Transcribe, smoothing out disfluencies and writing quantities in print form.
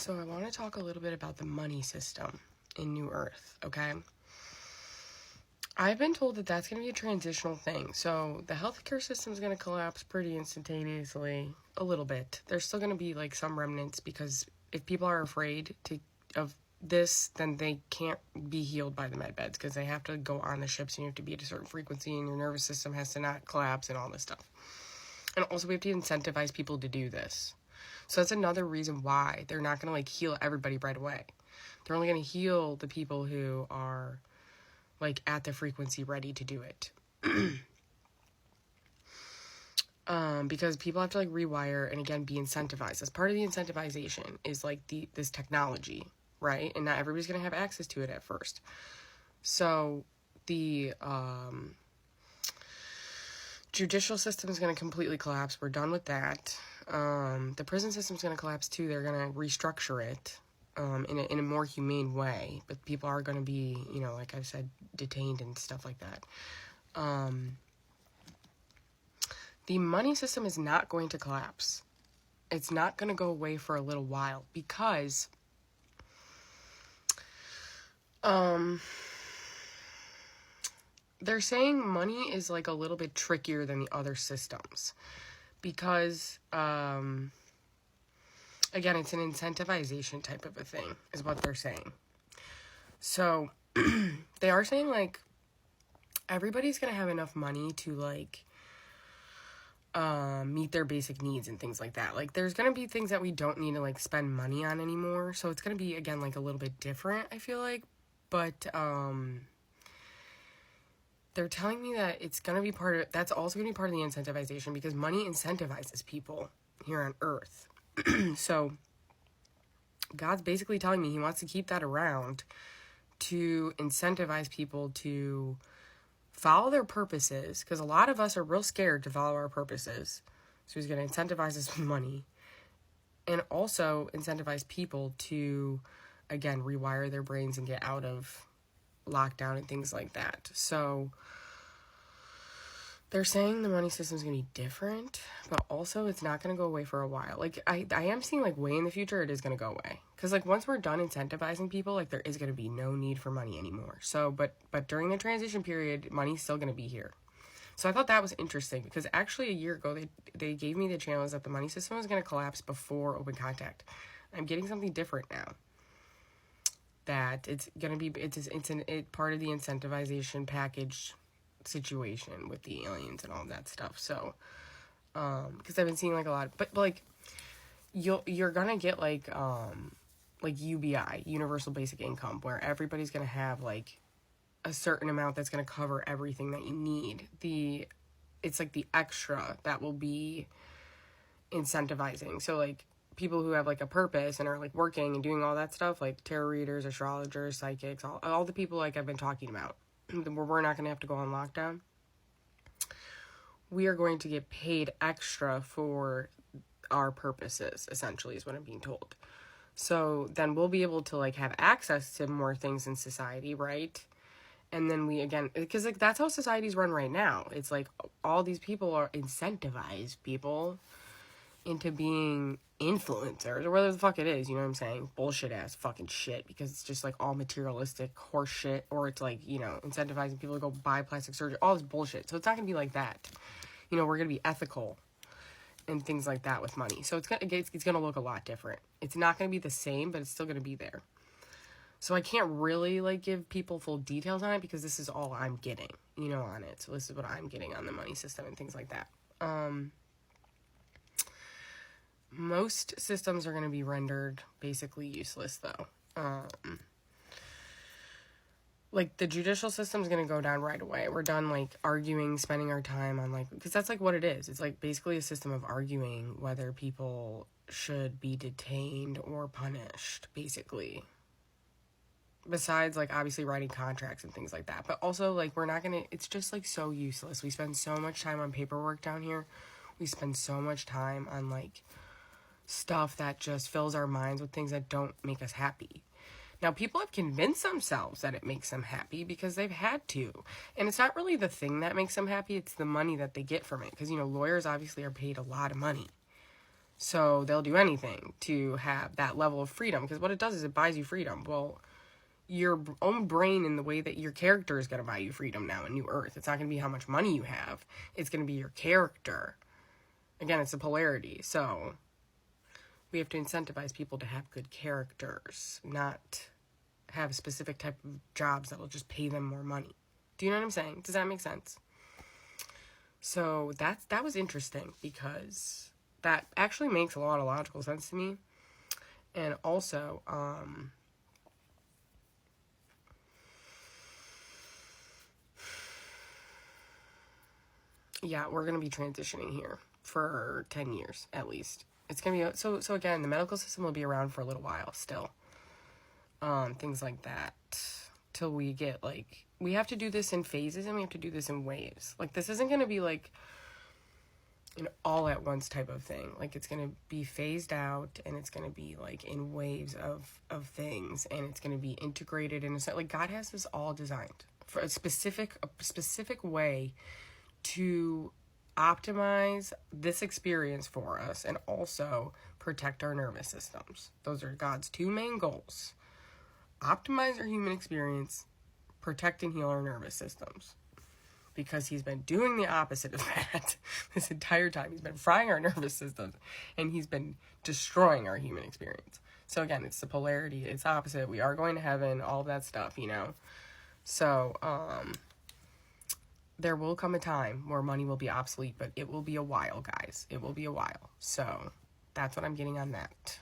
So I want to talk a little bit about the money system in New Earth, okay? I've been told that that's going to be a transitional thing. So the healthcare system is going to collapse pretty instantaneously, a little bit. There's still going to be like some remnants because if people are afraid of this, then they can't be healed by the med beds because they have to go on the ships and you have to be at a certain frequency and your nervous system has to not collapse and all this stuff. And also we have to incentivize people to do this. So that's another reason why they're not going to like heal everybody right away. They're only going to heal the people who are like at the frequency ready to do it. Because people have to like rewire and again be incentivized. As part of the incentivization is like this technology, right? And not everybody's going to have access to it at first. So the judicial system is going to completely collapse. We're done with that. The prison system is going to collapse too. They're going to restructure it in a more humane way. But people are going to be, like I've said, detained and stuff like that. The money system is not going to collapse. It's not going to go away for a little while because they're saying money is like a little bit trickier than the other systems because again, it's an incentivization type of a thing is what they're saying. So they are saying like everybody's gonna have enough money to like meet their basic needs and things like that. Like there's gonna be things that we don't need to like spend money on anymore, so it's gonna be again like a little bit different, I feel like. But they're telling me that it's going to be that's also going to be part of the incentivization because money incentivizes people here on Earth. So God's basically telling me he wants to keep that around to incentivize people to follow their purposes, because a lot of us are real scared to follow our purposes. So he's going to incentivize us with money and also incentivize people to, again, rewire their brains and get out of lockdown and things like that. So they're saying the money system is going to be different, but also it's not going to go away for a while. Like I am seeing like way in the future it is going to go away, because like once we're done incentivizing people, like there is going to be no need for money anymore. So but during the transition period, money's still going to be here. So I thought that was interesting because actually a year ago they gave me the challenge that the money system was going to collapse before open contact. I'm getting something different now. That it's going to be, it's part of the incentivization package situation with the aliens and all that stuff. So, because I've been seeing like a lot, but like, you're going to get like UBI, Universal Basic Income, where everybody's going to have like a certain amount that's going to cover everything that you need. It's like the extra that will be incentivizing. So like, people who have like a purpose and are like working and doing all that stuff, like tarot readers, astrologers, psychics, all the people like I've been talking about, where we're not going to have to go on lockdown. We are going to get paid extra for our purposes, essentially, is what I'm being told. So then we'll be able to like have access to more things in society, right? And then we, again, because like that's how society's run right now. It's like all these people are incentivized people into being influencers or whatever the fuck it is, you know what I'm saying? Bullshit ass fucking shit, because it's just like all materialistic horse shit, or it's like, incentivizing people to go buy plastic surgery, all this bullshit. So it's not gonna be like that. We're gonna be ethical and things like that with money. So it's gonna look a lot different. It's not gonna be the same, but it's still gonna be there. So I can't really like give people full details on it because this is all I'm getting, on it. So this is what I'm getting on the money system and things like that. Most systems are going to be rendered basically useless, though. Like, the judicial system is going to go down right away. We're done, like, arguing, spending our time on, like, because that's, like, what it is. It's, like, basically a system of arguing whether people should be detained or punished, basically. Besides, like, obviously writing contracts and things like that. But also, like, we're not going to, it's just, like, so useless. We spend so much time on paperwork down here. We spend so much time on, like, stuff that just fills our minds with things that don't make us happy. Now, people have convinced themselves that it makes them happy because they've had to. And it's not really the thing that makes them happy, it's the money that they get from it. Because, lawyers obviously are paid a lot of money. So they'll do anything to have that level of freedom, because what it does is it buys you freedom. Well, your own brain and the way that your character is going to buy you freedom now in New Earth. It's not going to be how much money you have. It's going to be your character. Again, it's a polarity. So we have to incentivize people to have good characters, not have a specific type of jobs that will just pay them more money. Do you know what I'm saying? Does that make sense? So that was interesting, because that actually makes a lot of logical sense to me. And also, yeah, we're going to be transitioning here for 10 years at least. It's going to be, so again, the medical system will be around for a little while still. Things like that. Till we get, like, we have to do this in phases and we have to do this in waves. Like, this isn't going to be like an all at once type of thing. Like, it's going to be phased out, and it's going to be like in waves of things, and it's going to be integrated in a, like, God has this all designed for a specific way to optimize this experience for us and also protect our nervous systems. Those are God's two main goals. Optimize our human experience, protect and heal our nervous systems. Because he's been doing the opposite of that this entire time. He's been frying our nervous systems, and he's been destroying our human experience. So again, it's the polarity, it's opposite. We are going to heaven, all of that stuff, you know. So, there will come a time where money will be obsolete, but it will be a while, guys. It will be a while. So, that's what I'm getting on that.